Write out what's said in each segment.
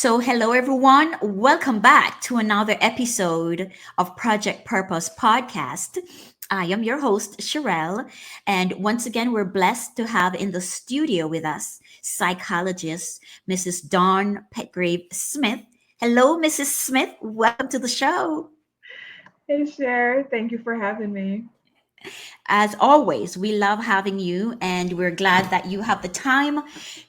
So, hello everyone. Welcome back to another episode of Project Purpose Podcast. I am your host, Sheryll, and once again, we're blessed to have in the studio with us psychologist Mrs. Dawn Petgrave Smith. Hello, Mrs. Smith. Welcome to the show. Hey, Cher. Thank you for having me. As always, we love having you, and we're glad that you have the time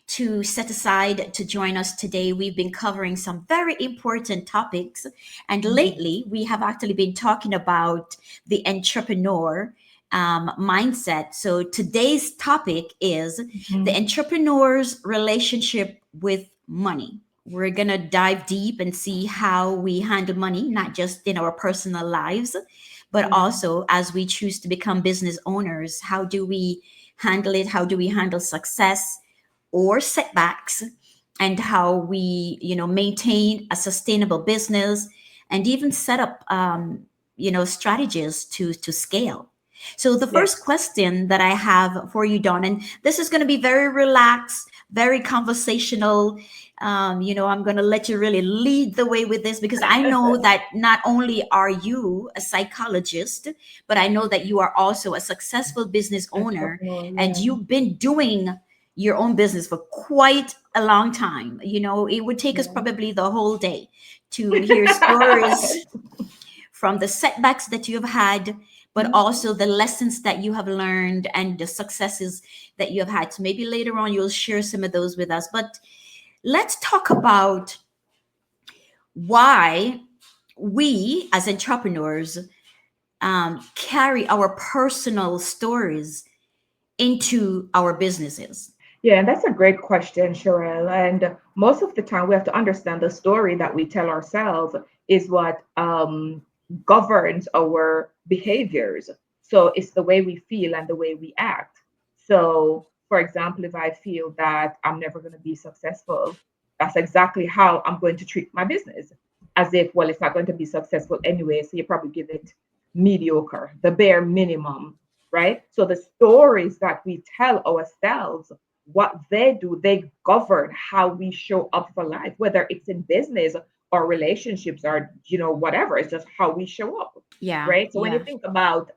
to set aside to join us today. We've been covering some very important topics, and Mhm. lately we have actually been talking about the entrepreneur mindset. So today's topic is the Mhm. entrepreneur's relationship with money. We're going to dive deep and see how we handle money, not just in our personal lives, but Yeah. also as we choose to become business owners. How do we handle it? How do we handle success or setbacks? And how we, maintain a sustainable business and even set up, strategies to scale. So the Yes. first question that I have for you, Don, and this is going to be very relaxed, very conversational. I'm going to let you really lead the way with this because I know that not only are you a psychologist, but I know that you are also a successful business owner, Entrepreneur. and Yeah. you've been doing your own business for quite a long time. It would take us Yeah. probably the whole day to hear stories from the setbacks that you've had, but Mhm. also the lessons that you have learned and the successes that you have had. So maybe later on you'll share some of those with us. But let's talk about why we as entrepreneurs carry our personal stories into our businesses. Yeah, and that's a great question, Sherelle. And most of the time, we have to understand the story that we tell ourselves is what governs our behaviors. So it's the way we feel and the way we act. So, for example, if I feel that I'm never going to be successful, that's exactly how I'm going to treat my business. As if, well, it's not going to be successful anyway, so you probably give it mediocre, the bare minimum, right? So the stories that we tell ourselves, what they do, they govern how we show up for life, whether it's in business or relationships or whatever. It's just how we show up, Yeah, right? So when you yeah. think about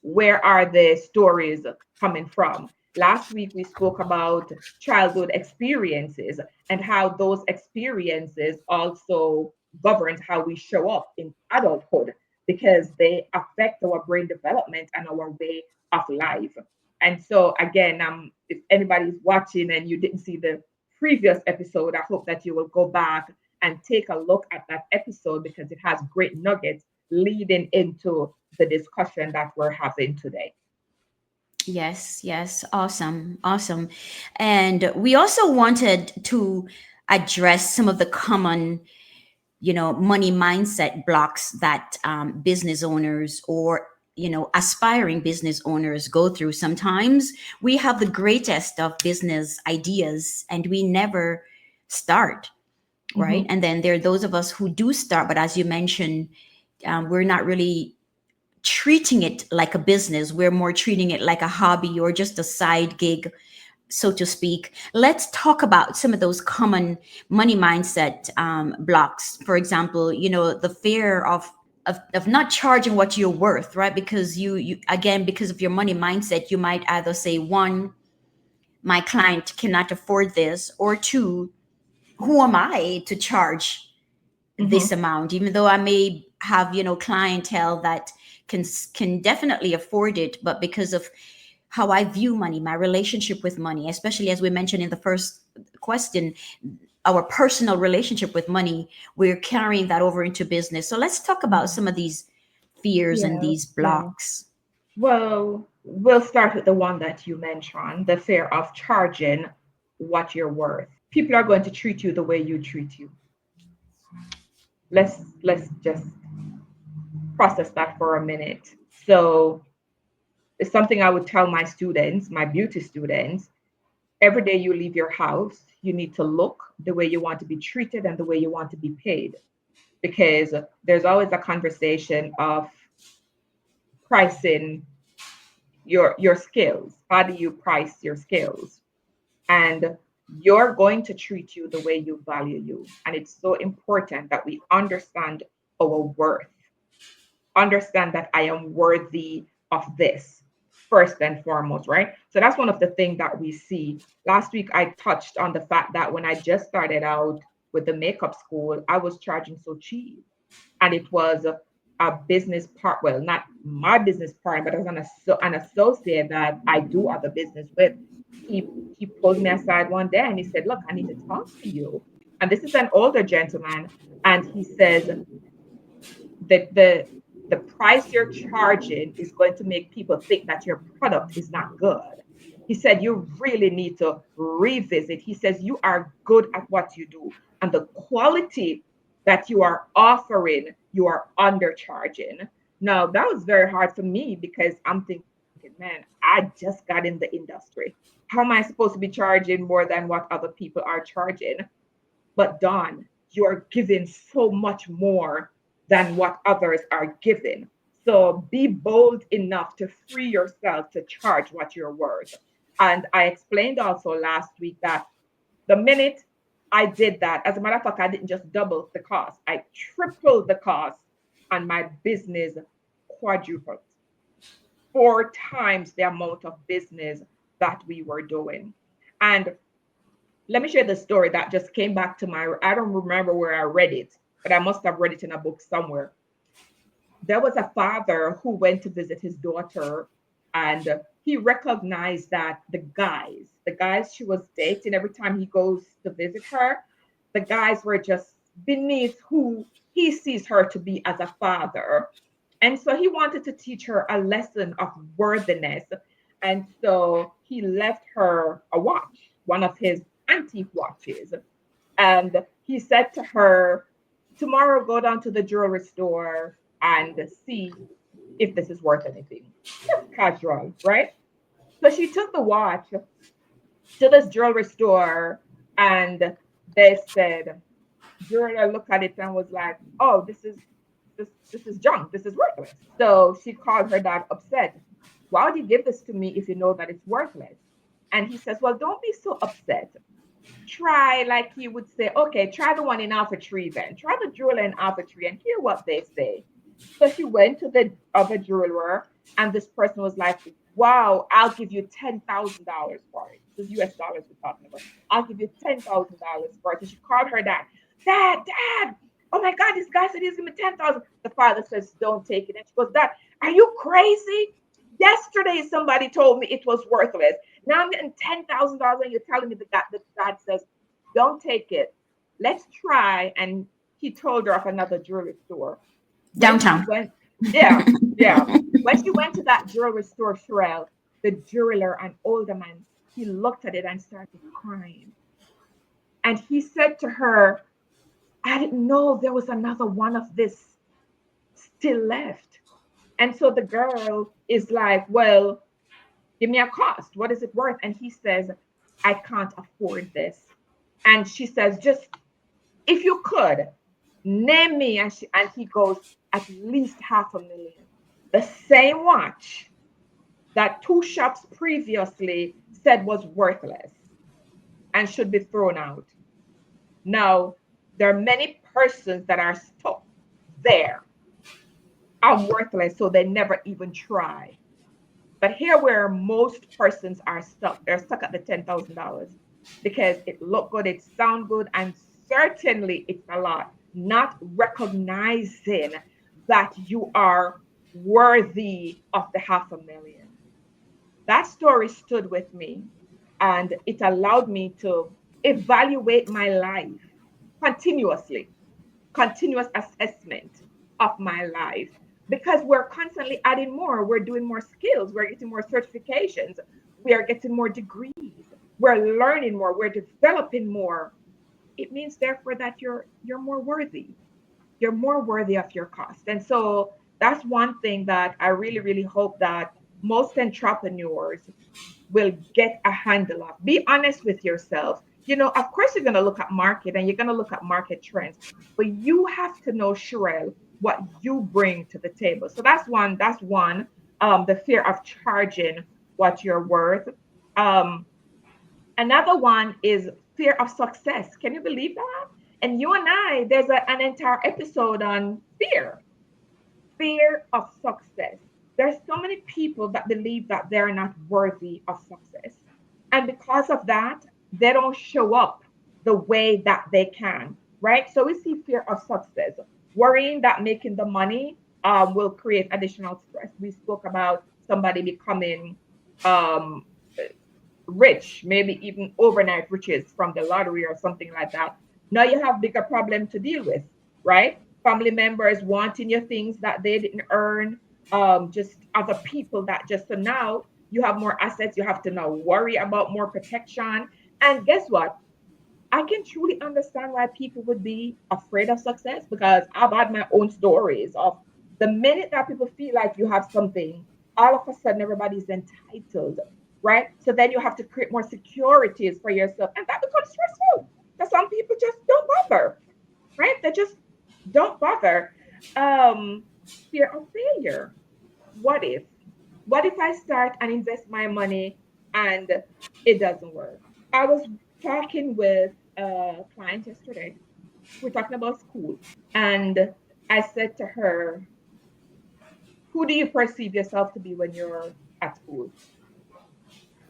where are the stories coming from? Last week we spoke about childhood experiences and how those experiences also govern how we show up in adulthood because they affect our brain development and our way of life. And so, again, if anybody's watching and you didn't see the previous episode, I hope that you will go back and take a look at that episode because it has great nuggets leading into the discussion that we're having today. Yes, yes. Awesome. Awesome. And we also wanted to address some of the common, money mindset blocks that business owners or, aspiring business owners go through. Sometimes we have the greatest of business ideas and we never start, right? Mhm. And then there are those of us who do start, but as you mentioned, we're not really treating it like a business. We're more treating it like a hobby or just a side gig, so to speak. Let's talk about some of those common money mindset blocks. For example, the fear of not charging what you're worth, right? Because you again, because of your money mindset, you might either say, one, my client cannot afford this, or two, who am I to charge this Mhm. amount, even though I may have clientele that can definitely afford it, but because of how I view money, my relationship with money, especially as we mentioned in the first question, our personal relationship with money, we're carrying that over into business. So let's talk about Mhm. some of these fears and Yeah, these yeah. blocks. Well, we'll start with the one that you mentioned, the fear of charging what you're worth. People are going to treat you the way you treat you. Let's just process that for a minute. So it's something I would tell my students, my beauty students. Every day you leave your house, you need to look the way you want to be treated and the way you want to be paid. Because there's always a conversation of pricing your skills. How do you price your skills? And you're going to treat you the way you value you. And it's so important that we understand our worth, understand that I am worthy of this first and foremost, right? So that's one of the things that we see. Last week, I touched on the fact that when I just started out with the makeup school, I was charging so cheap. And it was a business part, well, not my business partner, but as an associate that I do other business with. He pulled me aside one day and he said, "Look, I need to talk to you." And this is an older gentleman, and he says that the price you're charging is going to make people think that your product is not good. He said you really need to revisit. He says you are good at what you do, and the quality that you are offering, you are undercharging. Now that was very hard for me because I'm thinking, man, I just got in the industry. How am I supposed to be charging more than what other people are charging? But Don, you're giving so much more than what others are giving. So be bold enough to free yourself to charge what you're worth. And I explained also last week that the minute I did that, as a matter of fact, I didn't just double the cost, I tripled the cost, and my business quadrupled, 4 times the amount of business that we were doing. And let me share the story that just came back to my, I don't remember where I read it, but I must have read it in a book somewhere. There was a father who went to visit his daughter, and he recognized that the guys she was dating, every time he goes to visit her, the guys were just beneath who he sees her to be as a father. And so he wanted to teach her a lesson of worthiness. And so he left her a watch, one of his antique watches. And he said to her, "Tomorrow, go down to the jewelry store and see if this is worth anything." Just casual, right? So she took the watch to this jewelry store, and they said, jeweler looked at it and was like, "Oh, this is junk. This is worthless." So she called her dad upset. "Why would you give this to me if you know that it's worthless?" And he says, "Well, don't be so upset. Try, like he would say, okay, try the one in Alpha Tree then. Try the jeweler in Alpha Tree and hear what they say." So she went to the other jeweler, and this person was like, "Wow, I'll give you $10,000 for it." This is US dollars we're talking about. "I'll give you $10,000 for it." And she called her dad, "Dad, oh my God, this guy said he's giving me 10,000. The father says, "Don't take it." And she goes, "Dad, are you crazy? Yesterday somebody told me it was worthless. Now I'm getting $10,000 and you're telling me the dad says, don't take it. Let's try." And he told her of another jewelry store. When she Downtown. went, yeah, yeah. When she went to that jewelry store, Sheryll, the jeweler, an older man, he looked at it and started crying. And he said to her, "I didn't know there was another one of this still left." And so the girl is like, "Well, give me a cost. What is it worth?" And he says, "I can't afford this." And she says, "Just if you could name me." And he goes, "At least 500,000. The same watch that 2 shops previously said was worthless and should be thrown out. Now, there are many persons that are stuck there and worthless, so they never even try. But here, where most persons are stuck, they're stuck at the $10,000 because it look good, it sound good, and certainly it's a lot. Not recognizing that you are worthy of the 500,000. That story stood with me, and it allowed me to evaluate my life continuously, continuous assessment of my life, because we're constantly adding more. We're doing more skills, we're getting more certifications, we are getting more degrees, we're learning more, we're developing more. It means therefore that you're more worthy, you're more worthy of your cost. And so that's one thing that I really, really hope that most entrepreneurs will get a handle of. Be honest with yourself. Of course, you're going to look at market and you're going to look at market trends, but you have to know, Sheryll, what you bring to the table. So that's one. That's one. The fear of charging what you're worth. Um, Another one is fear of success. Can you believe that? And you and I, there's an entire episode on fear of success. There's so many people that believe that they're not worthy of success. And because of that, they don't show up the way that they can, right? So we see fear of success, worrying that making the money will create additional stress. We spoke about somebody becoming um, rich, maybe even overnight riches from the lottery or something like that. Now you have bigger problem to deal with, right? Family members wanting your things that they didn't earn, just other people that just so now you have more assets, you have to now worry about more protection. And guess what? I can truly understand why people would be afraid of success because I've had my own stories of the minute that people feel like you have something, all of a sudden everybody's entitled, right? So then you have to create more securities for yourself, and that becomes stressful. Because some people just don't bother, right? They just don't bother. Um, Fear of failure. What if? What if I start and invest my money and it doesn't work? I was talking with a client yesterday. We're talking about school. And I said to her, who do you perceive yourself to be when you're at school?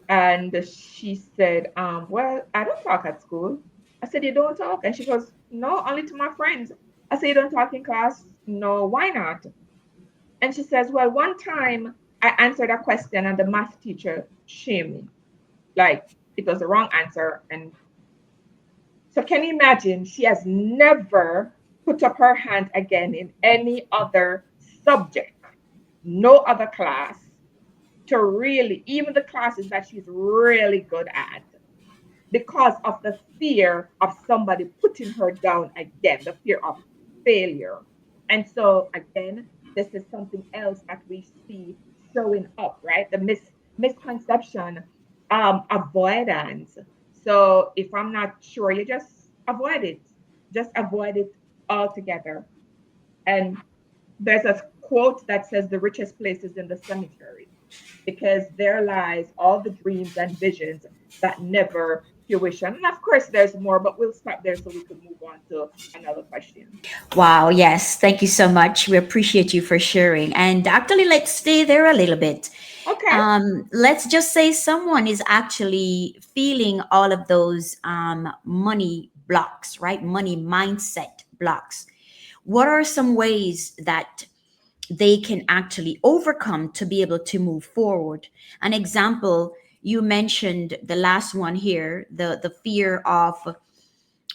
And she said, well, I don't talk at school. I said, you don't talk? And she goes, no, only to my friends. I said, you don't talk in class? No, why not? And she says, well, one time I answered a question and the math teacher shamed me. Like it was the wrong answer. And so can you imagine? She has never put up her hand again in any other subject, no other class to really, even the classes that she's really good at, because of the fear of somebody putting her down again, the fear of failure. And so, again, this is something else that we see showing up, right? The misconception, avoidance. So, if I'm not sure, you just avoid it altogether. And there's a quote that says the richest place is in the cemetery because there lies all the dreams and visions that never fruition. And of course, there's more, but we'll stop there so we could move on to another question. Wow, yes. Thank you so much. We appreciate you for sharing. And actually, let's stay there a little bit. Okay. Let's just say someone is actually feeling all of those money blocks, right? Money mindset blocks. What are some ways that they can actually overcome to be able to move forward? An example, you mentioned the last one here, the fear of,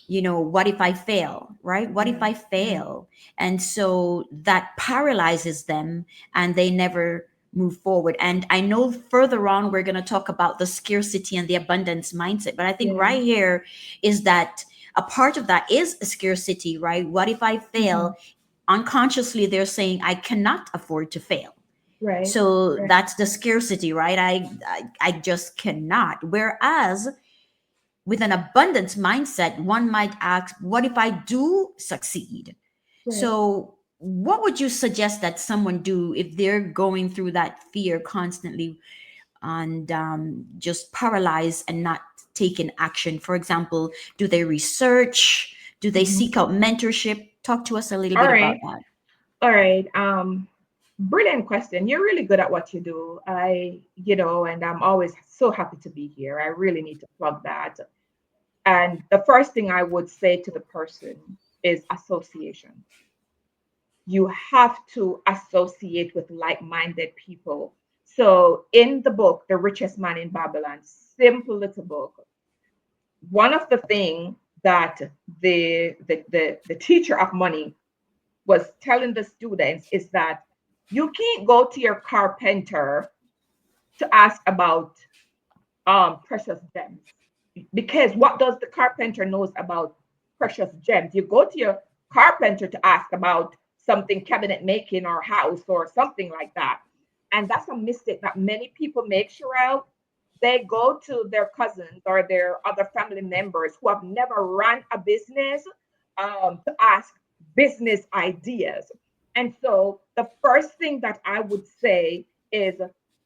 what if I fail, right? What if Yeah. I Yeah. fail? And so that paralyzes them and they never move forward. And I know further on we're going to talk about the scarcity and the abundance mindset, but I think Yeah. right here is that a part of that is a scarcity, right? What if I Hmm. fail? Unconsciously they're saying I cannot afford to fail. Right. So Right. that's the scarcity, right? I just cannot. Whereas with an abundance mindset, one might ask, what if I do succeed? Right. So, what would you suggest that someone do if they're going through that fear constantly and just paralyzed and not taking action? For example, do they research? Do they Hmm. seek out mentorship? Talk to us a little All bit about right. that. All right. Brilliant question. You're really good at what you do. And I'm always so happy to be here. I really need to plug that. And the first thing I would say to the person is association. You have to associate with like-minded people. So in the book, The Richest Man in Babylon, simple little book, one of the things that the teacher of money was telling the students is that you can't go to your carpenter to ask about precious gems because what does the carpenter knows about precious gems? You go to your carpenter to ask about something cabinet making or house or something like that. And that's a mistake that many people make, Sheryll. They go to their cousins or their other family members who have never run a business to ask business ideas. And so the first thing that I would say is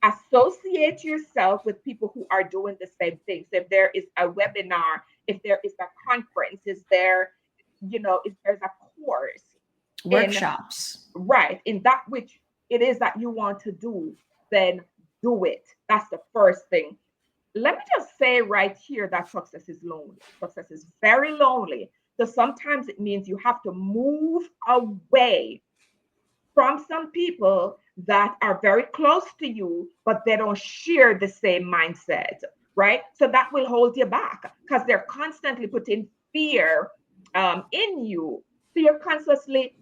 Associate yourself with people who are doing the same thing. So if there is a webinar, if there is a conference, is there, if there's a course in Workshops. right in that which it is that you want to do, then do it. That's the first thing. Let me just say right here that success is lonely. Success is very lonely. So sometimes it means you have to move away from some people that are very close to you, but they don't share the same mindset, right? So that will hold you back because they're constantly putting fear in you. So you're constantly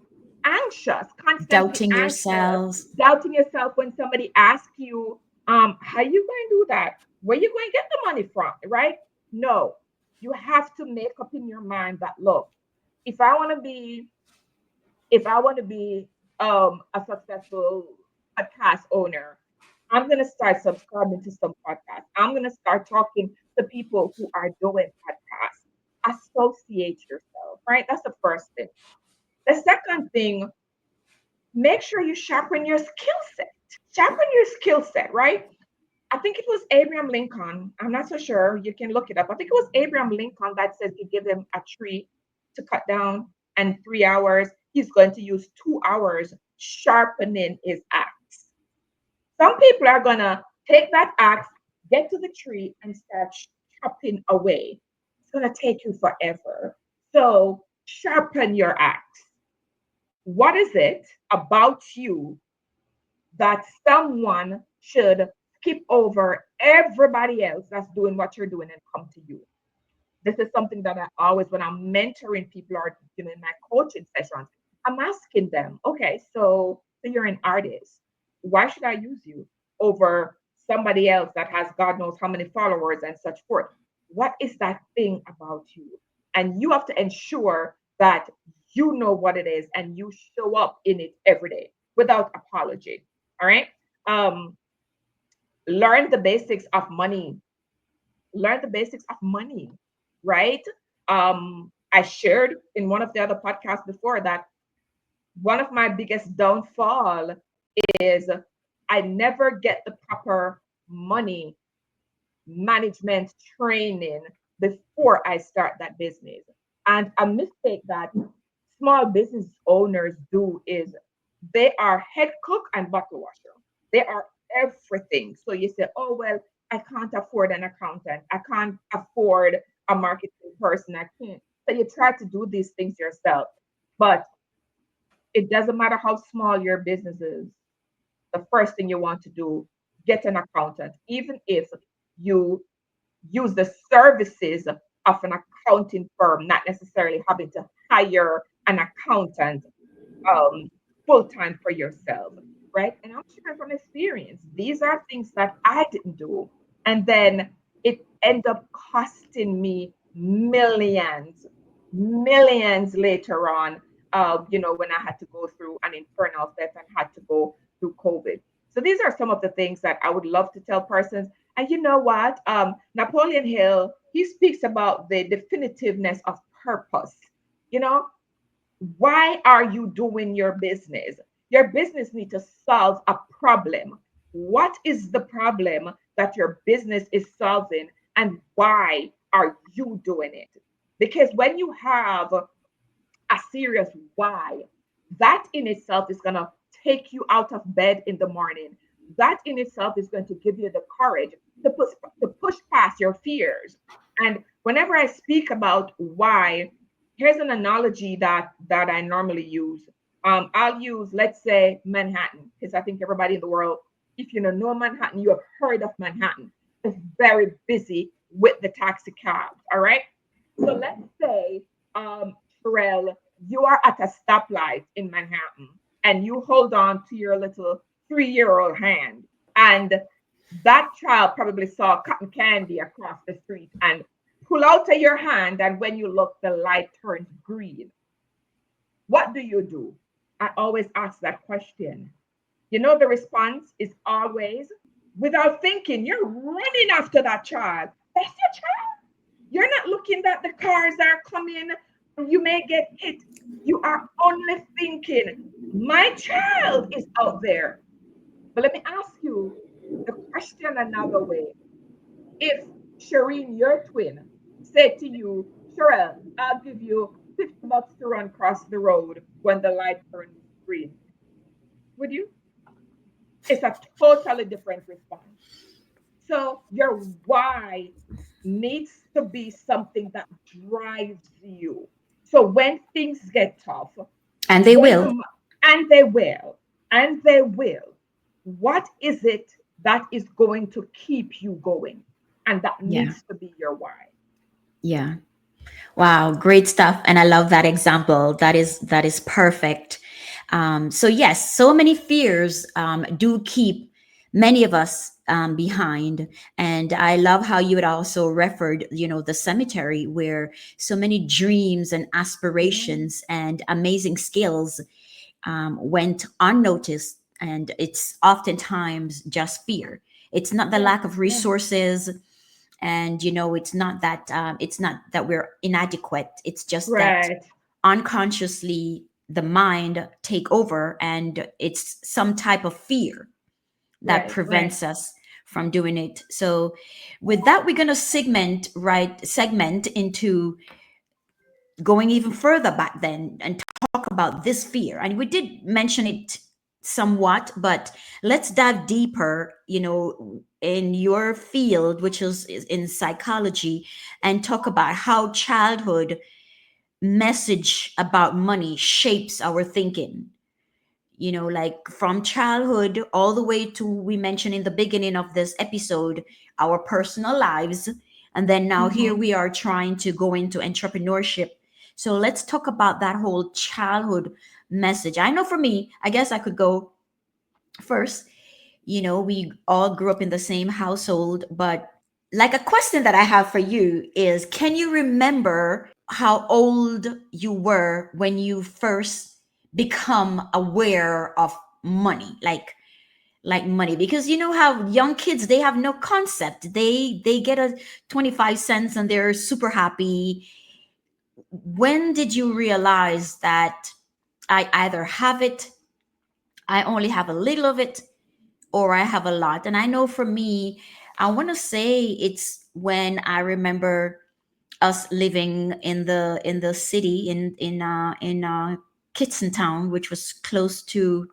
anxious, constantly Doubting anxious, yourselves. doubting yourself when somebody asks you, how you going to do that? Where you going to get the money from, right? No, you have to make up in your mind that, look, if I want to be a successful podcast owner, I'm gonna start subscribing to some podcasts. I'm gonna start talking to people who are doing podcasts. Associate yourself, right? That's the first thing. The second thing, make sure you sharpen your skill set. Sharpen your skill set, right? I think it was Abraham Lincoln. I'm not so sure. You can look it up. I think it was Abraham Lincoln that says you give him a tree to cut down and 3 hours. He's going to use 2 hours sharpening his axe. Some people are going to take that axe, get to the tree, and start chopping away. It's going to take you forever. So sharpen your axe. What is it about you that someone should skip over everybody else that's doing what you're doing and come to you? This is something that I always, when I'm mentoring people or doing my coaching sessions, I'm asking them, okay, so you're an artist. Why should I use you over somebody else that has God knows how many followers and such forth? What is that thing about you? And you have to ensure that you know what it is and you show up in it every day without apology. All right. Um, learn the basics of money. Learn the basics of money, right? I shared in one of the other podcasts before that one of my biggest downfall is I never get the proper money management training before I start that business. And a mistake that small business owners do is they are head cook and bottle washer. They are everything. So you say, oh, well, I can't afford an accountant. I can't afford a marketing person. I can't. So you try to do these things yourself. But it doesn't matter how small your business is. The first thing you want to do, get an accountant, even if you use the services of an accounting firm, not necessarily having to hire an accountant um, full time for yourself, right? And I'm sharing from experience. These are things that I didn't do. And then it ended up costing me millions, millions later on, when I had to go through an internal step and had to go through COVID. So these are some of the things that I would love to tell persons. And you know what? Napoleon Hill, he speaks about the definitiveness of purpose. You know, why are you doing your business? Your business needs to solve a problem. What is the problem that your business is solving and why are you doing it? Because when you have a serious why, that in itself is going to take you out of bed in the morning. That in itself is going to give you the courage to push past your fears. And whenever I speak about why, here's an analogy that I normally use. I'll use, let's say, Manhattan, because I think everybody in the world, if you don't know Manhattan, you have heard of Manhattan. It's very busy with the taxi cabs. All right. So let's say, Sheryll, you are at a stoplight in Manhattan and you hold on to your little 3-year-old hand. And that child probably saw cotton candy across the street and pull out of your hand. And when you look, the light turns green. What do you do? I always ask that question. You know, the response is always without thinking, you're running after that child. That's your child. You're not looking that the cars are coming and you may get hit. You are only thinking, my child is out there. But let me ask you, The question another way, if Shireen, your twin, said to you, Sheryl, I'll give you $50 to run across the road when the light turns green, would you? It's a totally different response. So your why needs to be something that drives you. So when things get tough, And they when will. the and they will, and they will, what is it that is going to keep you going? And that Yeah. needs to be your why. Yeah. Wow, great stuff. And I love that example. That is perfect. So yes, so many fears do keep many of us behind. And I love how you had also referred, the cemetery where so many dreams and Yeah, aspirations and amazing skills went unnoticed. And it's oftentimes just fear. It's not the yeah, lack of yeah. resources, and it's not that we're inadequate. It's just that Right, unconsciously the mind take over, and it's some type of fear that right, right. prevents us from doing it. So with that, we're going to segment into going even further back then and talk about this fear. And we did mention it somewhat, but let's dive deeper, in your field, which is in psychology, and talk about how childhood message about money shapes our thinking. Like from childhood all the way to, we mentioned in the beginning of this episode, our personal lives. And then now here Hmm. we are trying to go into entrepreneurship. So let's talk about that whole childhood message. I know for me, I guess I could go first. We all grew up in the same household, but like a question that I have for you is, can you remember how old you were when you first become aware of money? Like money, because you know how young kids, they have no concept. They get a 25 cents and they're super happy. When did you realize that I either have it, I only have a little of it, or I have a lot? And I know for me, I want to say it's when I remember us living in the city in Kitson Town, which was close to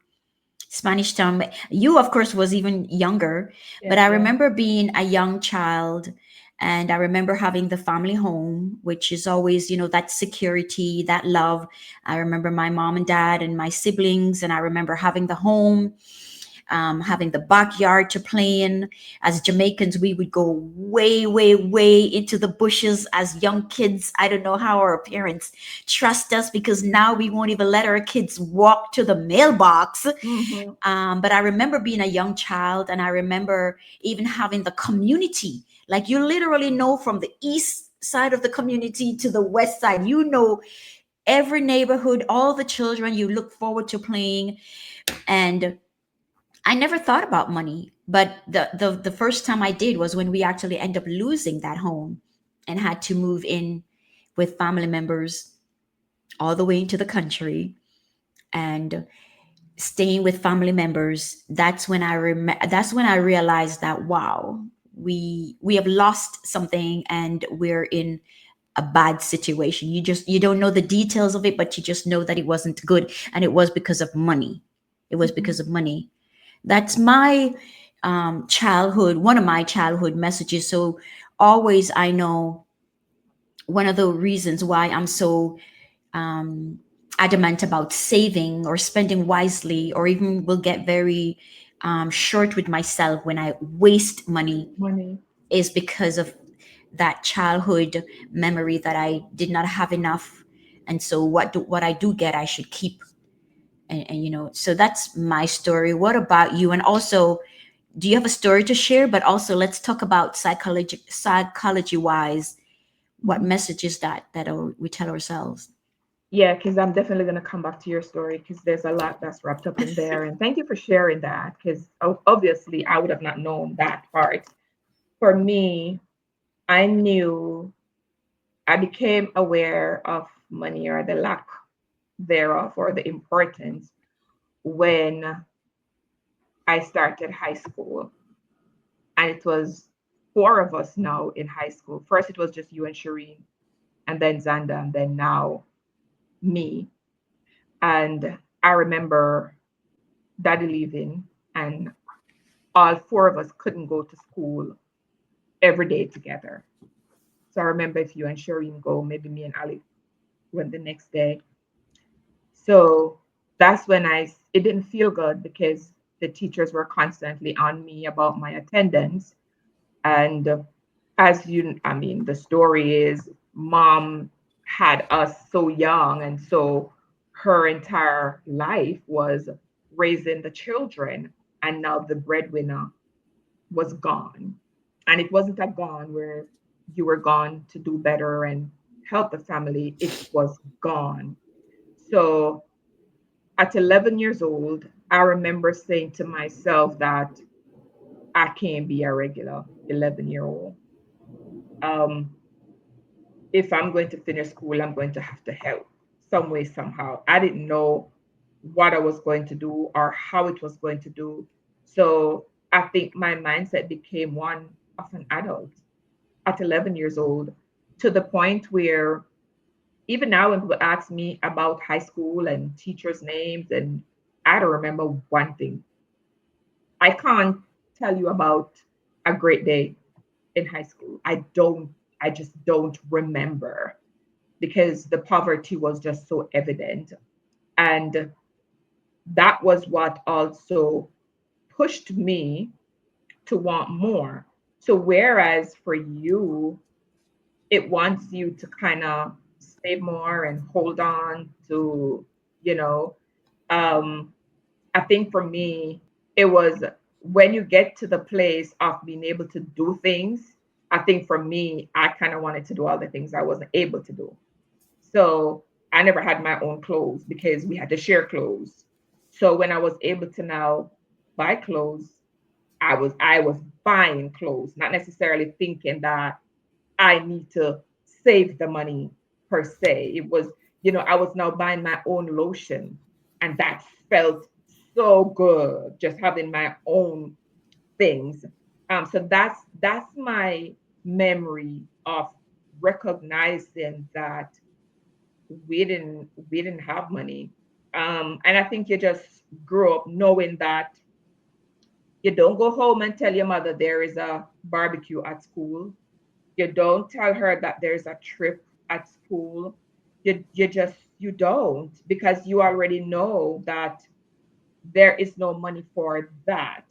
Spanish Town. You, of course, was even younger, but Yeah, I yeah. remember being a young child, and I remember having the family home, which is always, that security, that love. I remember my mom and dad and my siblings, and I remember having the home, having the backyard to play in. As Jamaicans, we would go way, way, way into the bushes as young kids. I don't know how our parents trust us, because now we won't even let our kids walk to the mailbox. Hmm. But I remember being a young child, and I remember even having the community. Like, you literally know from the east side of the community to the west side, every neighborhood, all the children, you look forward to playing. And I never thought about money, but the first time I did was when we actually ended up losing that home and had to move in with family members all the way into the country, and staying with family members. That's when I realized that, wow, we have lost something, and we're in a bad situation. You don't know the details of it, but you just know that it wasn't good, and it was because of money. It was Hmm. because of money. That's my childhood, one of my childhood messages. So always, I know one of the reasons why I'm so um, adamant about saving or spending wisely, or even will get very short with myself when I waste money, Money. is because of that childhood memory that I did not have enough. And so what I do get, I should keep. And so that's my story. What about you? And also, do you have a story to share? But also, let's talk about psychology wise, what Mhm. messages that we tell ourselves. Yeah, because I'm definitely going to come back to your story because there's a lot that's wrapped up in there. And thank you for sharing that because obviously I would have not known that part. For me, I knew I became aware of money or the lack thereof or the importance when I started high school. And it was four of us now in high school. First, it was just you and Shireen, and then Zanda, and then now me. And I remember daddy leaving, and all four of us couldn't go to school every day together. So I remember if you and Shireen go, maybe me and Ali went the next day. So that's when it didn't feel good because the teachers were constantly on me about my attendance. And I mean, the story is mom had us so young. And so her entire life was raising the children. And now the breadwinner was gone. And it wasn't a gone where you were gone to do better and help the family, it was gone. So at 11 years old, I remember saying to myself that I can't be a regular 11-year-old. Um, if I'm going to finish school, I'm going to have to help some way, somehow. I didn't know what I was going to do or how it was going to do. So I think my mindset became one of an adult at 11 years old, to the point where even now when people ask me about high school and teachers' names, and I don't remember one thing. I can't tell you about a great day in high school. I just don't remember because the poverty was just so evident. And that was what also pushed me to want more. So, whereas for you, it wants you to kind of save more and hold on to, you know, um, I think for me, it was when you get to the place of being able to do things. I think for me, I kind of wanted to do all the things I wasn't able to do. So I never had my own clothes because we had to share clothes. So when I was able to now buy clothes, I was buying clothes, not necessarily thinking that I need to save the money per se. It was, I was now buying my own lotion, and that felt so good just having my own things. So that's my memory of recognizing that we didn't have money. And I think you just grew up knowing that you don't go home and tell your mother there is a barbecue at school. You don't tell her that there's a trip at school. You don't, because you already know that there is no money for that.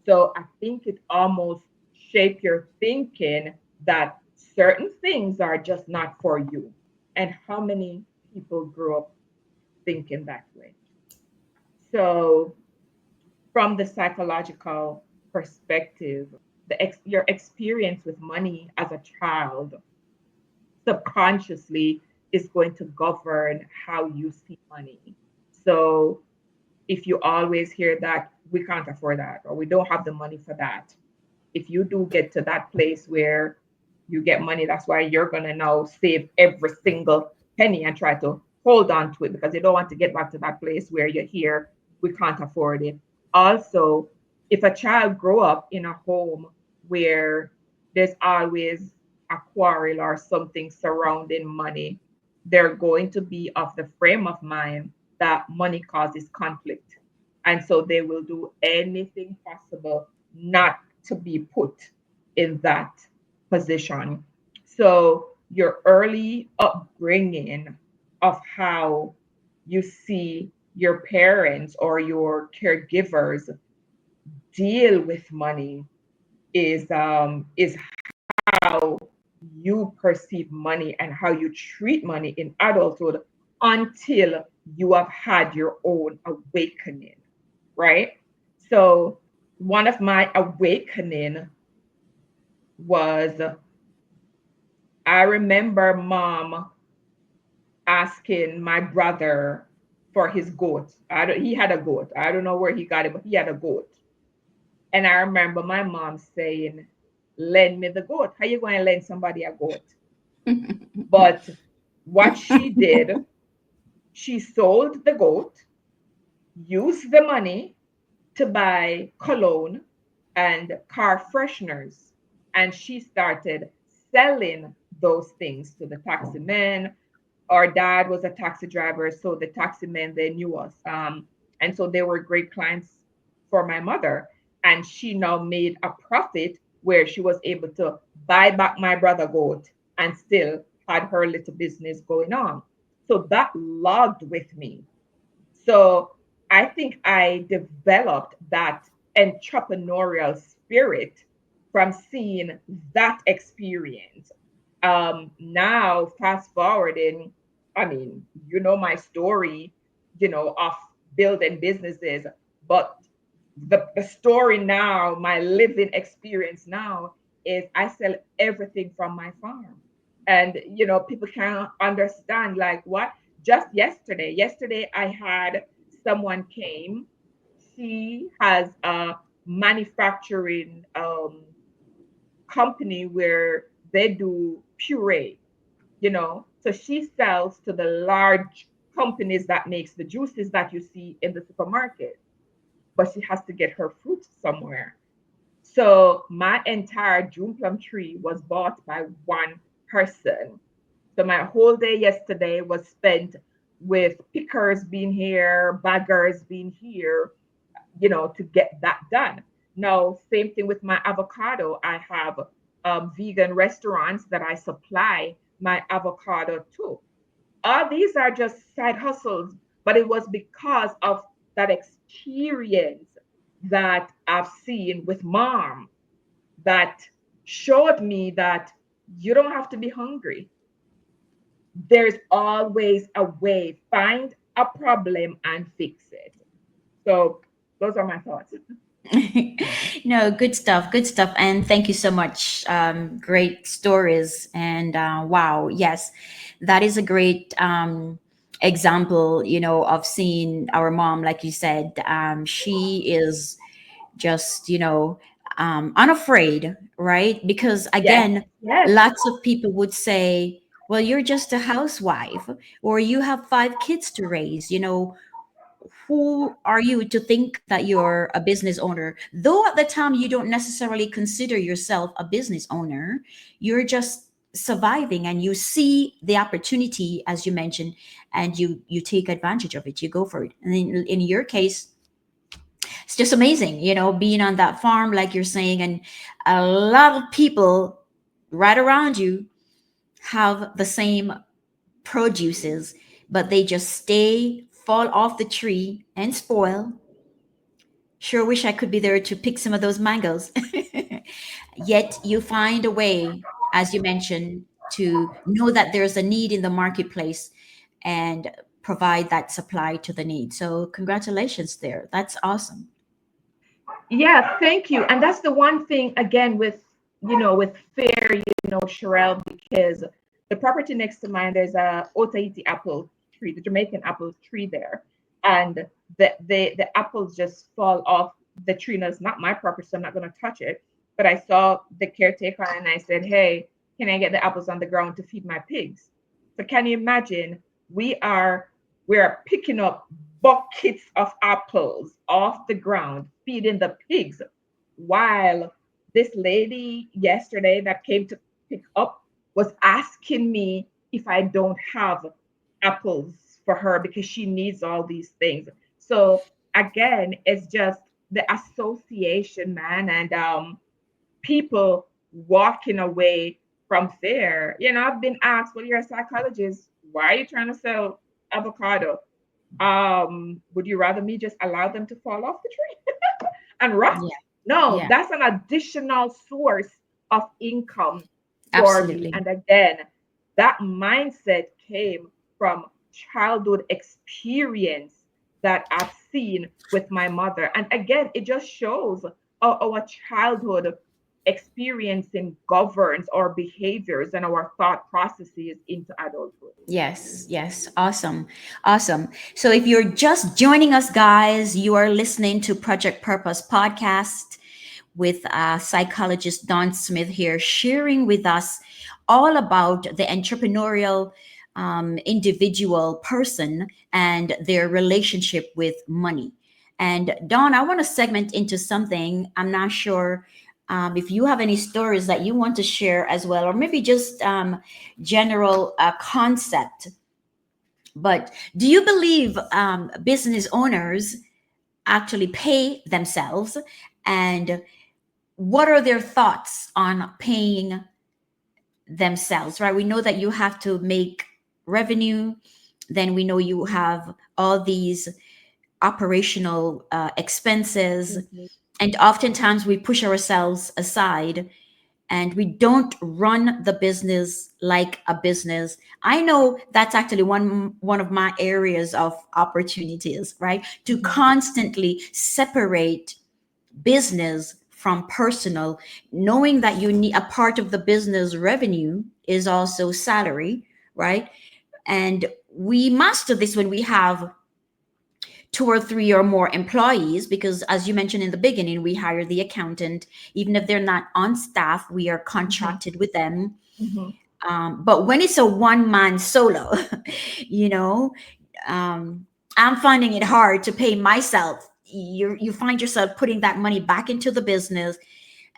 So I think it almost shape your thinking that certain things are just not for you. And how many people grew up thinking that way? So from the psychological perspective, your experience with money as a child subconsciously is going to govern how you see money. So if you always hear that we can't afford that or we don't have the money for that, if you do get to that place where you get money, that's why you're going to now save every single penny and try to hold on to it because you don't want to get back to that place where you're here, we can't afford it. Also, if a child grow up in a home where there's always a quarrel or something surrounding money, they're going to be of the frame of mind that money causes conflict. And so they will do anything possible not to be put in that position. So your early upbringing of how you see your parents or your caregivers deal with money is how you perceive money and how you treat money in adulthood until you have had your own awakening, right? So one of my awakening was I remember mom asking my brother for his goat. He had a goat. I don't know where he got it, but he had a goat. And I remember my mom saying, lend me the goat. How you going to lend somebody a goat? But what she did, she sold the goat, used the money to buy cologne, and car fresheners. And she started selling those things to the taxi men. Our dad was a taxi driver, so the taxi men, they knew us. And so they were great clients for my mother. And she now made a profit where she was able to buy back my brother goat and still had her little business going on. So that logged with me. So I think I developed that entrepreneurial spirit from seeing that experience. Now, fast forwarding, I mean, you know my story, of building businesses, but the story now, my living experience now is I sell everything from my farm. And people can't understand like what just yesterday I had someone came. She has a manufacturing company where they do puree, so she sells to the large companies that makes the juices that you see in the supermarket, but she has to get her fruit somewhere. So my entire June plum tree was bought by one person. So my whole day yesterday was spent with pickers being here, baggers being here, to get that done. Now, same thing with my avocado. I have vegan restaurants that I supply my avocado to. All these are just side hustles, but it was because of that experience that I've seen with mom that showed me that you don't have to be hungry. There's always a way. Find a problem and fix it. So those are my thoughts. No, good stuff, good stuff, and thank you so much. Great stories, and wow, yes, that is a great example, of seeing our mom, like you said. She is just, unafraid, right? Because Yes, again, yes. lots of people would say, well, you're just a housewife, or you have 5 kids to raise, who are you to think that you're a business owner? Though at the time you don't necessarily consider yourself a business owner, you're just surviving and you see the opportunity, as you mentioned, and you take advantage of it. You go for it. And in your case, it's just amazing, being on that farm, like you're saying, and a lot of people right around you have the same produces, but they just stay, fall off the tree, and spoil. Sure wish I could be there to pick some of those mangoes. Yet you find a way, as you mentioned, to know that there's a need in the marketplace and provide that supply to the need. So, congratulations there. That's awesome. Yeah, thank you. And that's the one thing again with fair, Sheryl, because the property next to mine, there's a Otaiti apple tree, the Jamaican apple tree there. And the apples just fall off the tree. Now it's not my property, so I'm not gonna touch it. But I saw the caretaker and I said, hey, can I get the apples on the ground to feed my pigs? So can you imagine we are picking up buckets of apples off the ground, feeding the pigs, while this lady yesterday that came to pick up was asking me if I don't have apples for her because she needs all these things. So again, it's just the association, man, and people walking away from fear. I've been asked, well, you're a psychologist. Why are you trying to sell avocado? Would you rather me just allow them to fall off the tree and rot? Yeah, No, yeah, that's an additional source of income for me. absolutely. And again, that mindset came from childhood experience that I've seen with my mother. And again, it just shows our childhood experiencing governs our behaviors and our thought processes into adulthood. Yes, yes. Awesome. Awesome. So if you're just joining us, guys, you are listening to Project Purpose podcast with psychologist Don Smith here, sharing with us all about the entrepreneurial individual person and their relationship with money. And Dawn, I want to segment into something. I'm not sure if you have any stories that you want to share as well, or maybe just general concept. But do you believe business owners actually pay themselves? And what are their thoughts on paying themselves, right? We know that you have to make revenue. Then we know you have all these operational expenses. Mhm. And oftentimes we push ourselves aside and we don't run the business like a business. I know that's actually one of my areas of opportunities, right? To Mhm. constantly separate business from personal, knowing that you need a part of the business revenue is also salary, right? And we master this when we have two or three or more employees, because as you mentioned in the beginning, we hire the accountant. Even if they're not on staff, we are Mhm. contracted with them. Mhm. But when it's a one man solo, you know, um, I'm finding it hard to pay myself. You find yourself putting that money back into the business,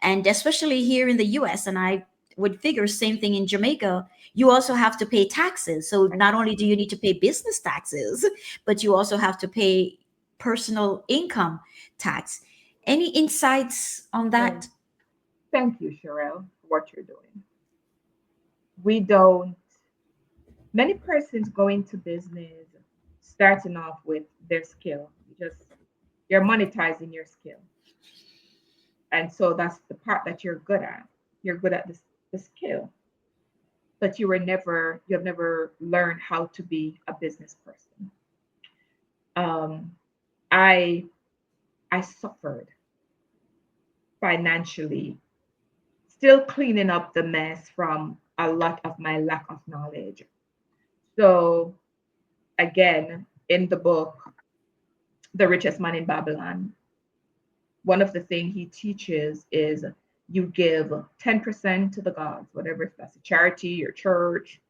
and especially here in the US, and I would figure same thing in Jamaica. You also have to pay taxes. So not only do you need to pay business taxes, but you also have to pay personal income tax. Any insights on Well, that? thank you, Sheryll, for what you're doing. We don't, many persons go into business starting off with their skill. You're monetizing your skill. And so that's the part that you're good at. You're good at the skill, but you've never learned how to be a business person. Um, I, I suffered financially, still cleaning up the mess from a lot of my lack of knowledge. So again, in the book, The Richest Man in Babylon, one of the things he teaches is you give 10% to the gods, whatever, if that's a charity, your church,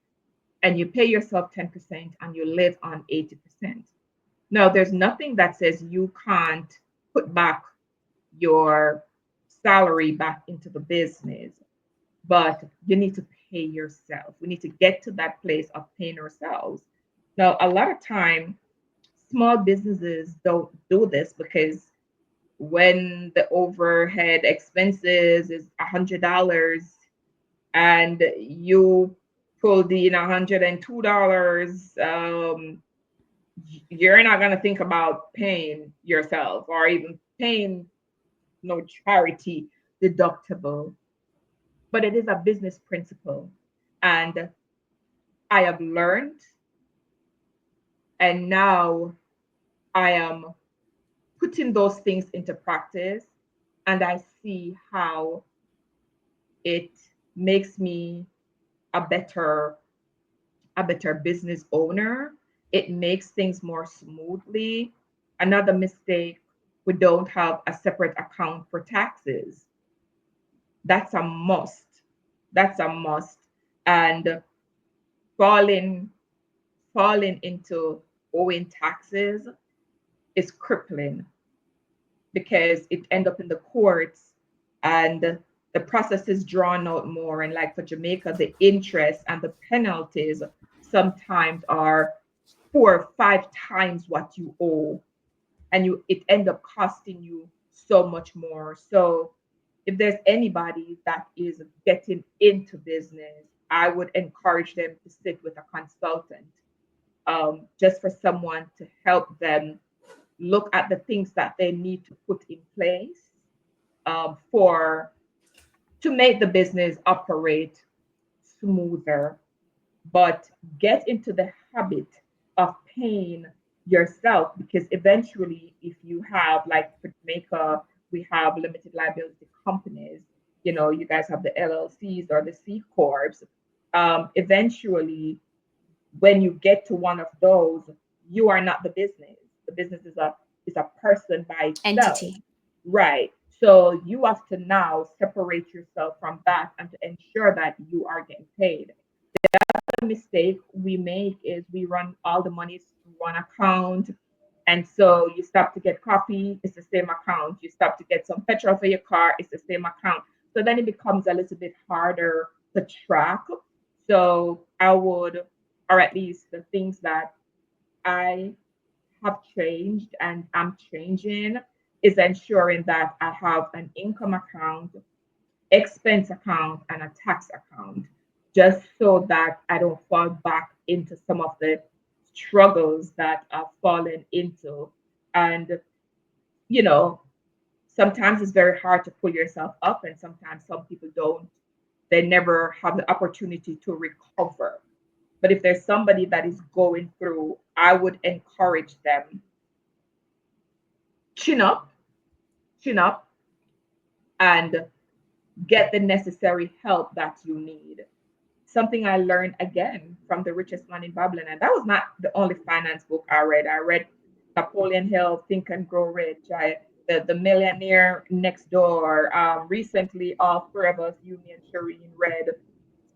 and you pay yourself 10% and you live on 80%. Now, there's nothing that says you can't put back your salary back into the business, but you need to pay yourself. We need to get to that place of paying ourselves. Now, a lot of time, small businesses don't do this because when the overhead expenses is $100 and you pulled in $102, you're not going to think about paying yourself or even paying no charity deductible, but it is a business principle. And I have learned, and now I am putting those things into practice, and I see how it makes me a better a better business owner. It makes things more smoothly. Another mistake, we don't have a separate account for taxes. That's a must. That's a must. And falling falling into owing taxes is crippling because it end up in the courts and the process is drawn out more. And like for Jamaica, the interest and the penalties sometimes are 4 or 5 times what you owe, and it end up costing you so much more. So if there's anybody that is getting into business, I would encourage them to sit with a consultant, just for someone to help them look at the things that they need to put in place, for to make the business operate smoother, but get into the habit of paying yourself, because eventually if you have, like for Jamaica, we have limited liability companies, you guys have the LLCs or the C corps. Eventually when you get to one of those, you are not the business. The business is a person by itself. Entity. Right. So you have to now separate yourself from that and to ensure that you are getting paid. The mistake we make is we run all the money through one account. And so you stop to get coffee, it's the same account. You stop to get some petrol for your car, it's the same account. So then it becomes a little bit harder to track. So I would, or at least the things that I have changed and I'm changing is ensuring that I have an income account, expense account, and a tax account, just so that I don't fall back into some of the struggles that I've fallen into. And, you know, sometimes it's very hard to pull yourself up, and sometimes some people don't, they never have the opportunity to recover. But if there's somebody that is going through, I would encourage them, chin up, chin up, and get the necessary help that you need. Something I learned again from The Richest Man in Babylon, and that was not the only finance book I read. I read Napoleon Hill, Think and Grow Rich. The Millionaire Next Door. Recently, all three of us, you, me, and Shireen, read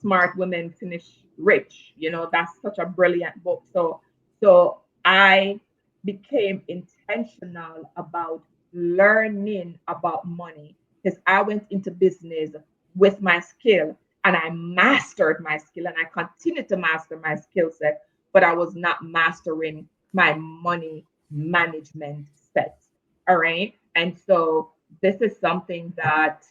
Smart Women Finish Rich. You know, that's such a brilliant book. So I became intentional about learning about money because I went into business with my skill and I mastered my skill and I continue to master my skill set, but I was not mastering my money management set. All right. And so this is something that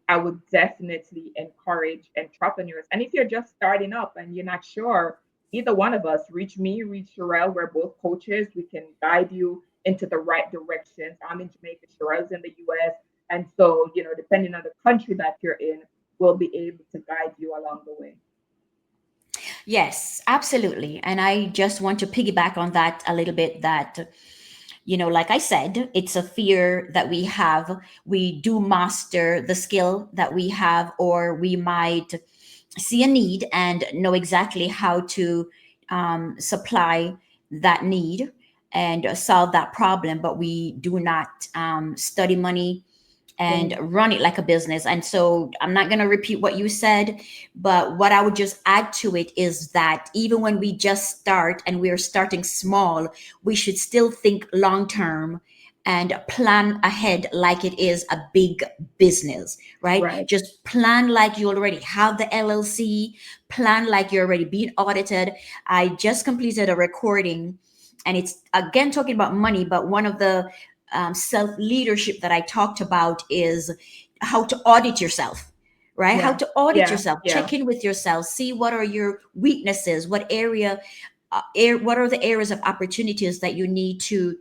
I would definitely encourage entrepreneurs. And if you're just starting up and you're not sure, either one of us, reach me, reach Sheryll. We're both coaches. We can guide you into the right directions. I'm in Jamaica, Sheryl's in the US. And so, depending on the country that you're in, we'll be able to guide you along the way. Yes, absolutely. And I just want to piggyback on that a little bit that, like I said, it's a fear that we have. We do master the skill that we have, or we might see a need and know exactly how to supply that need and solve that problem, but we do not study money and Mm. run it like a business. And so I'm not going to repeat what you said, but what I would just add to it is that even when we just start and we're starting small, we should still think long term and plan ahead like it is a big business, right? Right. Just plan like you already have the LLC, plan like you're already being audited. I just completed a recording, and it's again talking about money, but one of the self leadership that I talked about is how to audit yourself, right? How Yeah. to audit Yeah. yourself, Yeah. check in with yourself, see what are your weaknesses, what are the areas of opportunities that you need to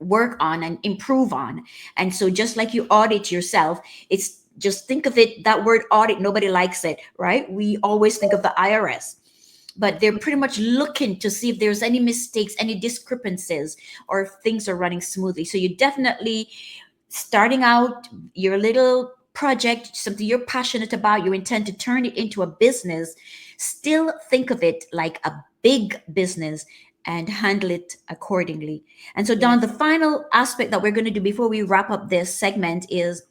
work on and improve on. And so, just like you audit yourself, it's just think of it, that word audit, nobody likes it, right? We always think of the IRS, but they're pretty much looking to see if there's any mistakes, any discrepancies, or if things are running smoothly. So you definitely, starting out your little project, something you're passionate about, you intend to turn it into a business, still think of it like a big business and handle it accordingly. And so, Don, Yes. the final aspect that we're going to do before we wrap up this segment is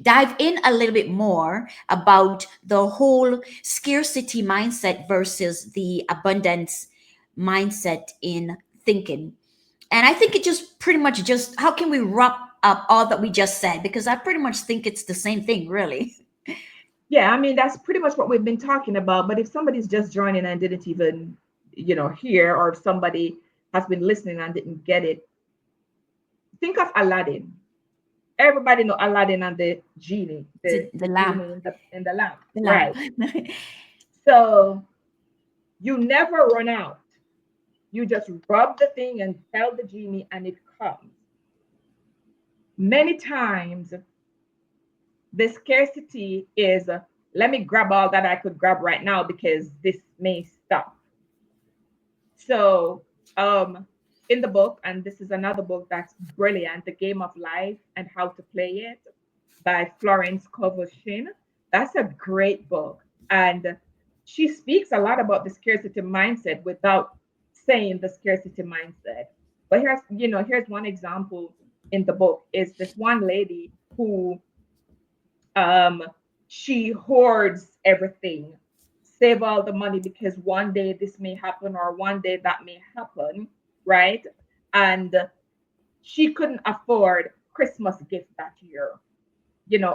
dive in a little bit more about the whole scarcity mindset versus the abundance mindset in thinking. And I think it just pretty much just, how can we wrap up all that we just said? Because I pretty much think it's the same thing, really. Yeah, I mean, that's pretty much what we've been talking about. But if somebody's just joining and didn't even, hear, or if somebody has been listening and didn't get it, think of Aladdin. Everybody know Aladdin and the genie, the The lamp, genie in the lamp, the lamp. right? So you never run out. You just rub the thing and tell the genie, and it comes. Many times, the scarcity is let me grab all that I could grab right now because this may stop. So, in the book, and this is another book that's brilliant, The Game of Life and How to Play It by Florence Kovoshin. That's a great book. And she speaks a lot about the scarcity mindset without saying the scarcity mindset. But here's one example in the book is this one lady who um, she hoards everything, save all the money because one day this may happen or one day that may happen, right? and she couldn't afford Christmas gift that year.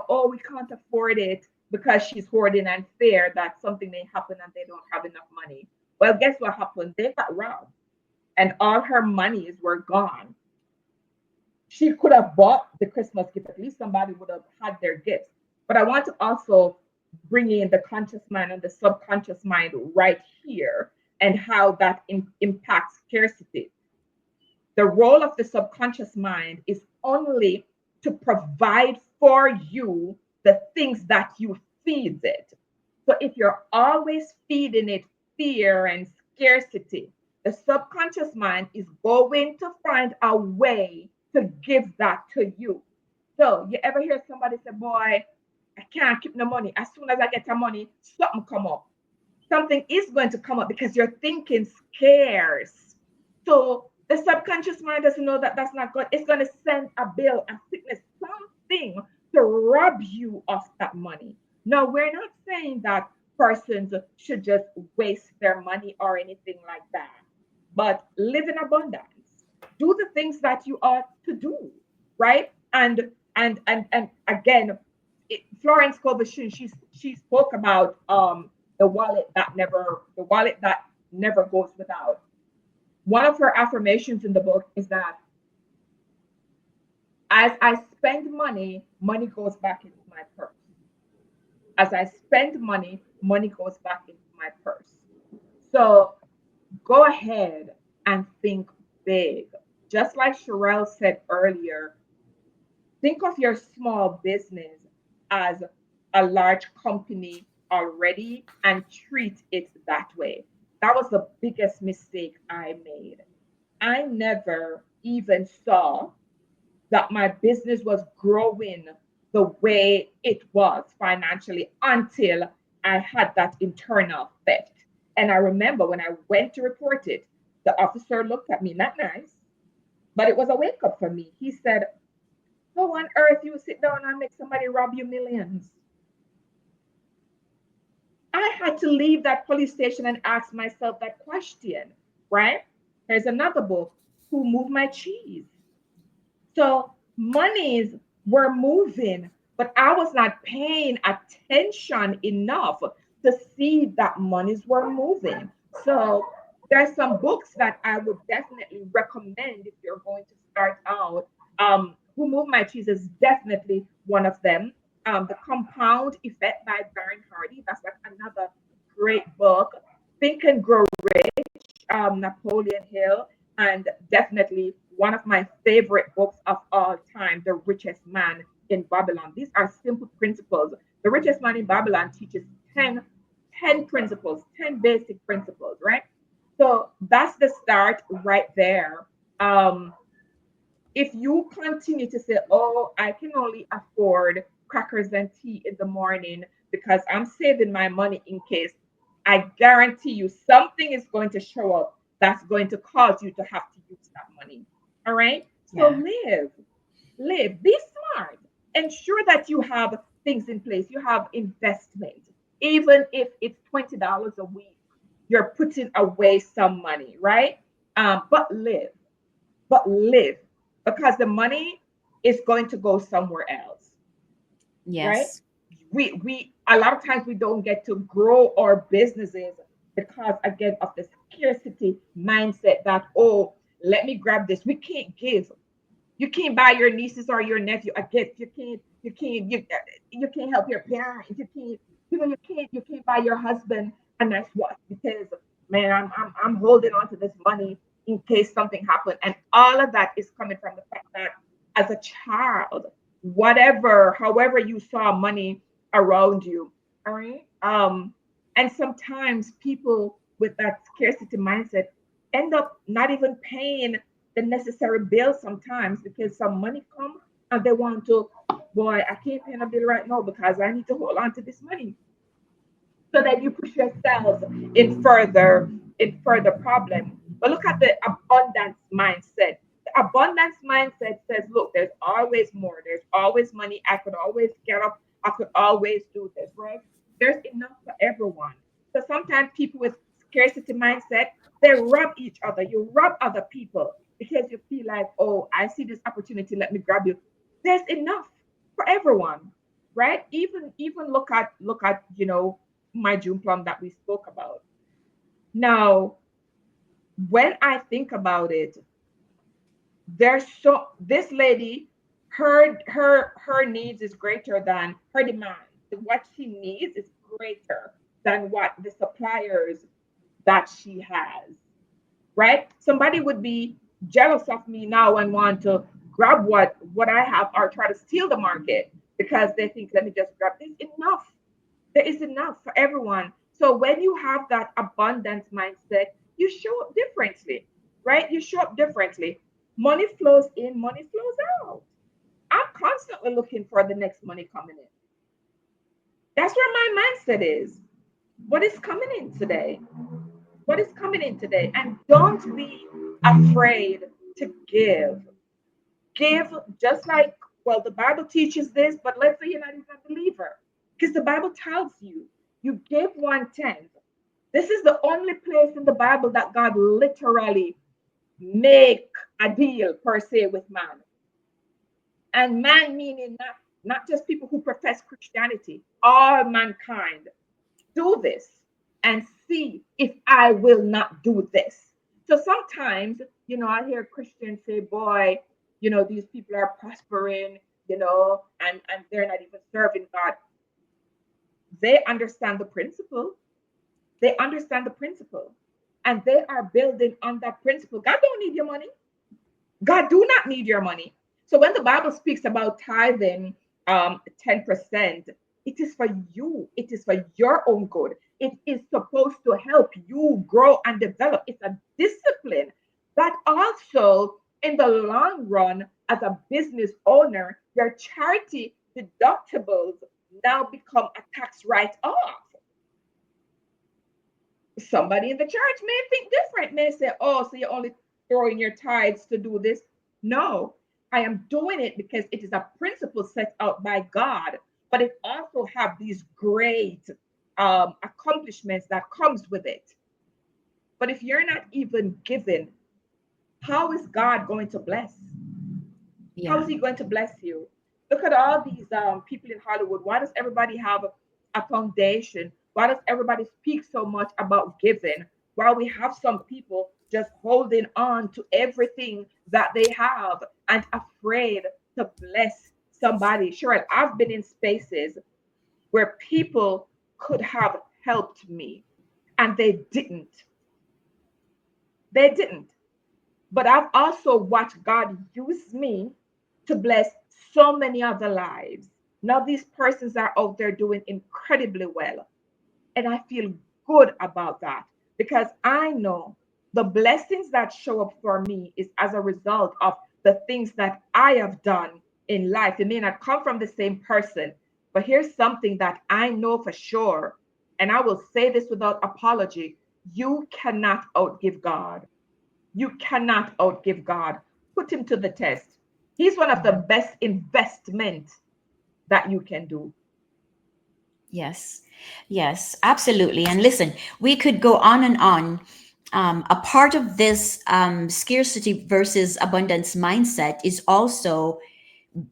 Oh, we can't afford it because she's hoarding and fear that something may happen and they don't have enough money. Well, guess what happened? They got robbed and all her monies were gone. She could have bought the Christmas gift. At least somebody would have had their gifts. But I want to also bring in the conscious mind and the subconscious mind right here and how that impacts scarcity. The role of the subconscious mind is only to provide for you the things that you feed it. So if you're always feeding it fear and scarcity, the subconscious mind is going to find a way to give that to you. So you ever hear somebody say, boy, I can't keep no money. As soon as I get the money, something come up. Something is going to come up because you're thinking scarce. So the subconscious mind doesn't know that that's not good. It's going to send a bill, a sickness, something to rob you of that money. No, we're not saying that persons should just waste their money or anything like that, but live in abundance. Do the things that you ought to do, right? And again, Florence Kovachun, she spoke about the wallet that never goes without. One of her affirmations in the book is that as I spend money, money goes back into my purse. As I spend money, money goes back into my purse. So go ahead and think big. Just like Sheryll said earlier, think of your small business as a large company already and treat it that way. That was the biggest mistake I made. I never even saw that my business was growing the way it was financially until I had that internal theft. And I remember when I went to report it, the officer looked at me, not nice, but it was a wake up for me. He said, how on earth you sit down and make somebody rob you millions? I had to leave that police station and ask myself that question, right? There's another book, Who Moved My Cheese? So monies were moving, but I was not paying attention enough to see that monies were moving. So there's some books that I would definitely recommend if you're going to start out. Who Moved My Cheese is definitely one of them. The Compound Effect by Darren Hardy. That's like another great book. Think and Grow Napoleon Hill, and definitely one of my favorite books of all time, The Richest Man in Babylon. These are simple principles. The Richest Man in Babylon teaches 10 principles, 10 basic principles, right? So that's the start right there. Um, if you continue to say, oh, I can only afford crackers and tea in the morning because I'm saving my money in case, I guarantee you something is going to show up that's going to cause you to have to use that money. All right. So Yeah. be smart, ensure that you have things in place, you have investment, even if it's $20 a week, you're putting away some money, right? But live because the money is going to go somewhere else, right? Yes. We a lot of times we don't get to grow our businesses because again of the scarcity mindset that, oh, let me grab this. We can't give. You can't buy your nieces or your nephew a gift. You can't help your parents. You can't buy your husband a nice watch because, man, I'm holding on to this money in case something happened. And all of that is coming from the fact that as a child, however you saw money around you, all right? And sometimes people with that scarcity mindset end up not even paying the necessary bills sometimes because some money come and they want to, boy, I can't pay a bill right now because I need to hold on to this money. So that you push yourself in further problem. But look at the abundance mindset. The abundance mindset says, look, there's always more. There's always money. I could always get up. I could always do this, right? There's enough for everyone. So sometimes people with scarcity mindset, they rob each other. You rob other people. because you feel like, oh, I see this opportunity, let me grab you. There's enough for everyone, right? Even look at my June plum that we spoke about. Now, when I think about it, there's so this lady, her needs is greater than her demand. What she needs is greater than what the suppliers that she has, right? Somebody would be jealous of me now and want to grab what I have or try to steal the market because they think, let me just grab this. Enough. There is enough for everyone. So when you have that abundance mindset, you show up differently, right? You show up differently. Money flows in, money flows out. I'm constantly looking for the next money coming in. That's where my mindset is. What is coming in today? What is coming in today? And don't be afraid to give. Give just like, well, the Bible teaches this, but let's say you're not even a believer. Because the Bible tells you, you give 1/10. This is the only place in the Bible that God literally make a deal per se with man. And man meaning not just people who profess Christianity, all mankind. Do this and see if I will not do this. So sometimes, I hear Christians say, boy, these people are prospering, and they're not even serving God. They understand the principle. They understand the principle. And they are building on that principle. God don't need your money. God do not need your money. So when the Bible speaks about tithing 10%, it is for you. It is for your own good. It is supposed to help you grow and develop. It's a discipline that also, in the long run, as a business owner, your charity deductibles now become a tax write-off. Somebody in the church may think different, may say, oh, so you're only throwing your tithes to do this. No, I am doing it because it is a principle set out by God, but it also have these great accomplishments that comes with it. But if you're not even given, how is God going to bless? How Yeah. is he going to bless you? Look at all these people in Hollywood. Why does everybody have a foundation? Why does everybody speak so much about giving? While we have some people just holding on to everything that they have and afraid to bless somebody. Sure, I've been in spaces where people could have helped me and they didn't. They didn't. But I've also watched God use me to bless so many other lives. Now these persons are out there doing incredibly well. And I feel good about that because I know the blessings that show up for me is as a result of the things that I have done in life. It may not come from the same person, but here's something that I know for sure. And I will say this without apology. You cannot outgive God. You cannot outgive God. Put him to the test. He's one of the best investments that you can do. Yes, yes, absolutely. And listen, we could go on and on. A part of this scarcity versus abundance mindset is also,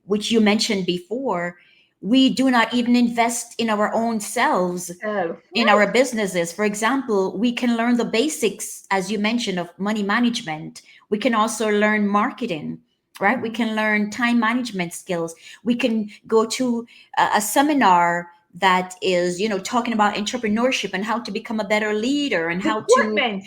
which you mentioned before, we do not even invest in our own selves, Self, in right? our businesses. For example, we can learn the basics, as you mentioned, of money management. We can also learn marketing, right? We can learn time management skills. We can go to a seminar that is, talking about entrepreneurship and how to become a better leader and how to, Deportment,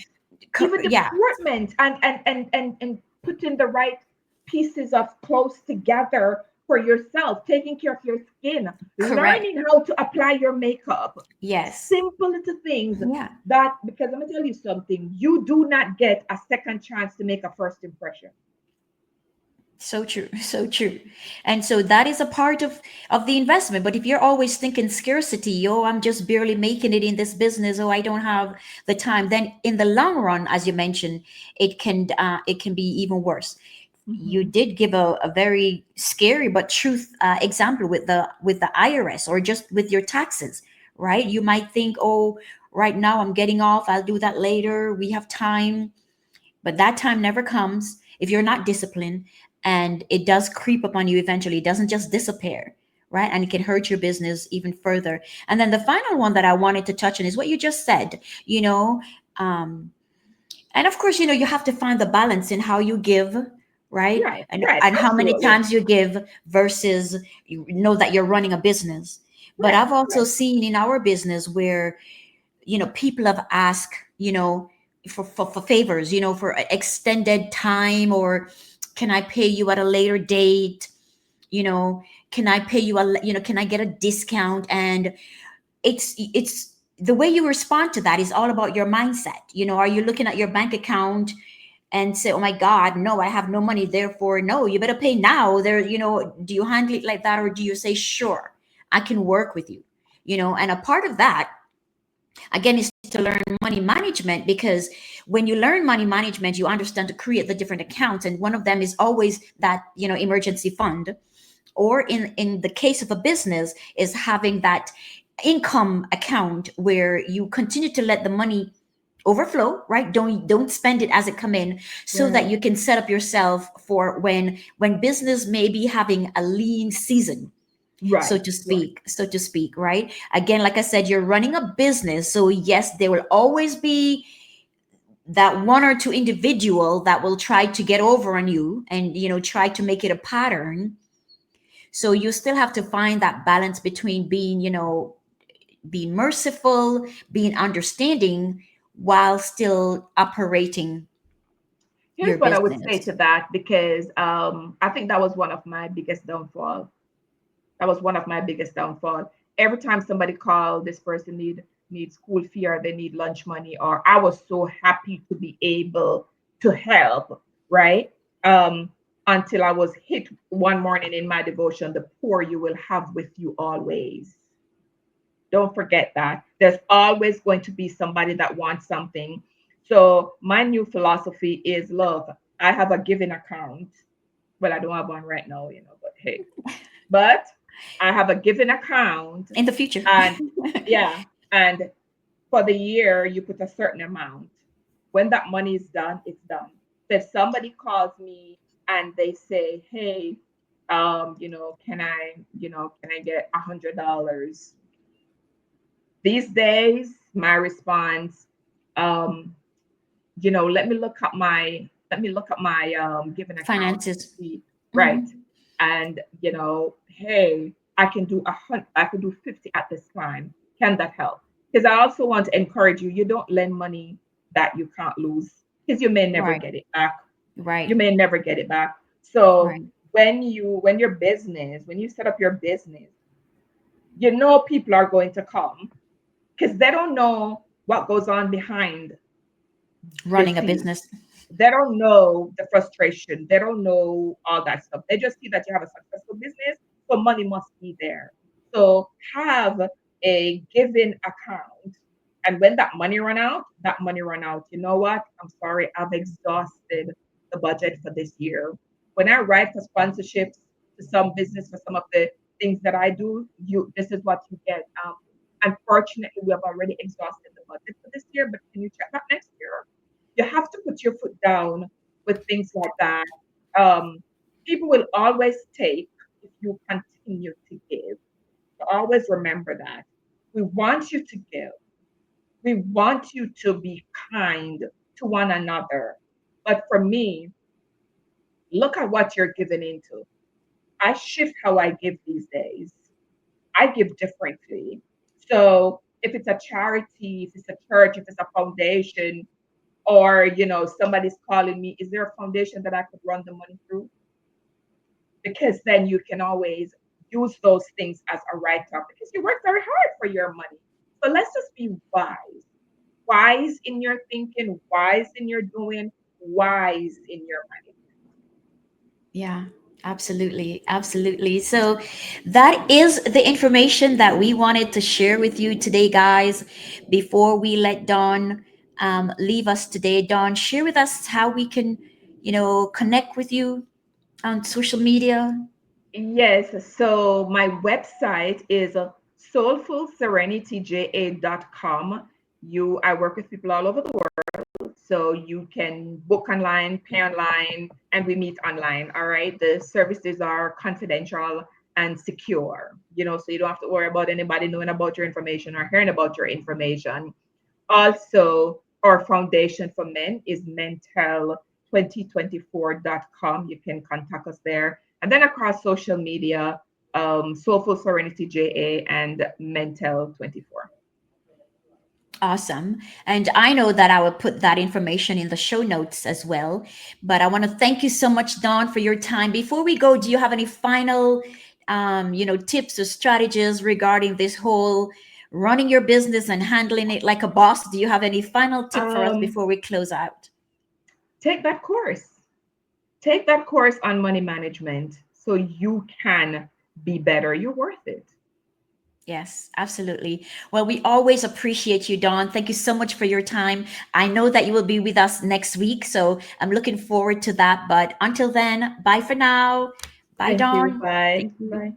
even yeah, deportment, and putting the right pieces of clothes together for yourself, taking care of your skin, correct. learning how to apply your makeup. Yes. Simple little things Yeah. that, because I'm gonna tell you something, you do not get a second chance to make a first impression. So true, so true. And so that is a part of the investment. But if you're always thinking scarcity, oh, I'm just barely making it in this business, oh, I don't have the time, then in the long run, as you mentioned, it can be even worse. You Mhm. did give a very scary but truth example with the IRS or just with your taxes, right? You might think, oh, right now I'm getting off, I'll do that later, we have time, but that time never comes. if you're not disciplined, and it does creep upon you eventually, it doesn't just disappear, right? And it can hurt your business even further. And then the final one that I wanted to touch on is what you just said, you know, um, and of course, you have to find the balance in how you give, right? Right, and right, and how many absolutely. times you give versus you know that you're running a business. But Right, I've also right, seen in our business where people have asked, for favors, for extended time, or can I pay you at a later date, you know can I pay you can I get a discount? And it's the way you respond to that is all about your mindset. Are you looking at your bank account and say, oh my god, no, I have no money, therefore no, you better pay now? Do you handle it like that, or do you say, sure, I can work with you? And a part of that, again, is to learn money management, because when you learn money management, you understand to create the different accounts, and one of them is always that emergency fund, or in the case of a business, is having that income account where you continue to let the money overflow, right? Don't spend it as it come in, so that right, you can set up yourself for when business may be having a lean season, so right, to right. speak, right? Again, like I said, you're running a business, so yes, there will always be that one or two individual that will try to get over on you, and try to make it a pattern. So you still have to find that balance between being merciful, being understanding, while still operating your Here's what I would say business. to that, because I think that was one of my biggest downfall. That was one of my biggest downfall. Every time somebody called, this person need school fee, or they need lunch money, or I was so happy to be able to help, right? Um, until I was hit one morning in my devotion, the poor you will have with you always. Don't forget that. There's always going to be somebody that wants something. So my new philosophy is, look, I have a giving account. Well, I don't have one right now, but hey, but I have a given account, In the future. and yeah, and for the year you put a certain amount. When that money is done, it's done. So if somebody calls me and they say, "Hey, can I get $100?" These days, my response, um, let me look at my given account and Finances. see, right? Mhm. And hey, I can do 50 at this time. Can that help? Because I also want to encourage you. You don't lend money that you can't lose, because you may never Right, get it back. You right, may never get it back. So right. when you set up your business, people are going to come, because they don't know what goes on behind the Running a scenes. business. They don't know the frustration. They don't know all that stuff. They just see that you have a successful business, so money must be there. So have a given account. And when that money run out, you know what? I'm sorry, I've exhausted the budget for this year. When I write for sponsorships to some business for some of the things that I do, this is what you get. Unfortunately, we have already exhausted the budget for this year, but can you check that next year? You have to put your foot down with things like that. Um, People will always take if you continue to give. So always remember that. We want you to give. We want you to be kind to one another. But for me, look at what you're giving into. I shift how I give these days. I give differently. So if it's a charity, if it's a church, if it's a foundation, or somebody's calling me, is there a foundation that I could run the money through? Because then you can always use those things as a write-off, because you work very hard for your money. So let's just be wise in your thinking, wise in your doing, wise in your money. Yeah, absolutely. Absolutely. So that is the information that we wanted to share with you today, guys. Before we let Dawn leave us today, Dawn, share with us how we can, connect with you on social media. Yes, so my website is soulfulserenityja.com. I work with people all over the world. So you can book online, pay online, and we meet online. All right. The services are confidential and secure, so you don't have to worry about anybody knowing about your information or hearing about your information. Also, our foundation for men is mental2024.com. You can contact us there. And then across social media, Soulful Serenity JA and Mental 24. Awesome. And I know that I will put that information in the show notes as well. But I want to thank you so much, Dawn, for your time. Before we go, do you have any final, tips or strategies regarding this whole running your business and handling it like a boss? Do you have any final tip for us Um, before we close out? take that course. Take that course on money management so you can be better. You're worth it. Yes, absolutely. Well, we always appreciate you, Dawn. Thank you so much for your time. I know that you will be with us next week, so I'm looking forward to that. But until then, bye for now. Bye, Thank you. Dawn. Bye. Thank you. Bye.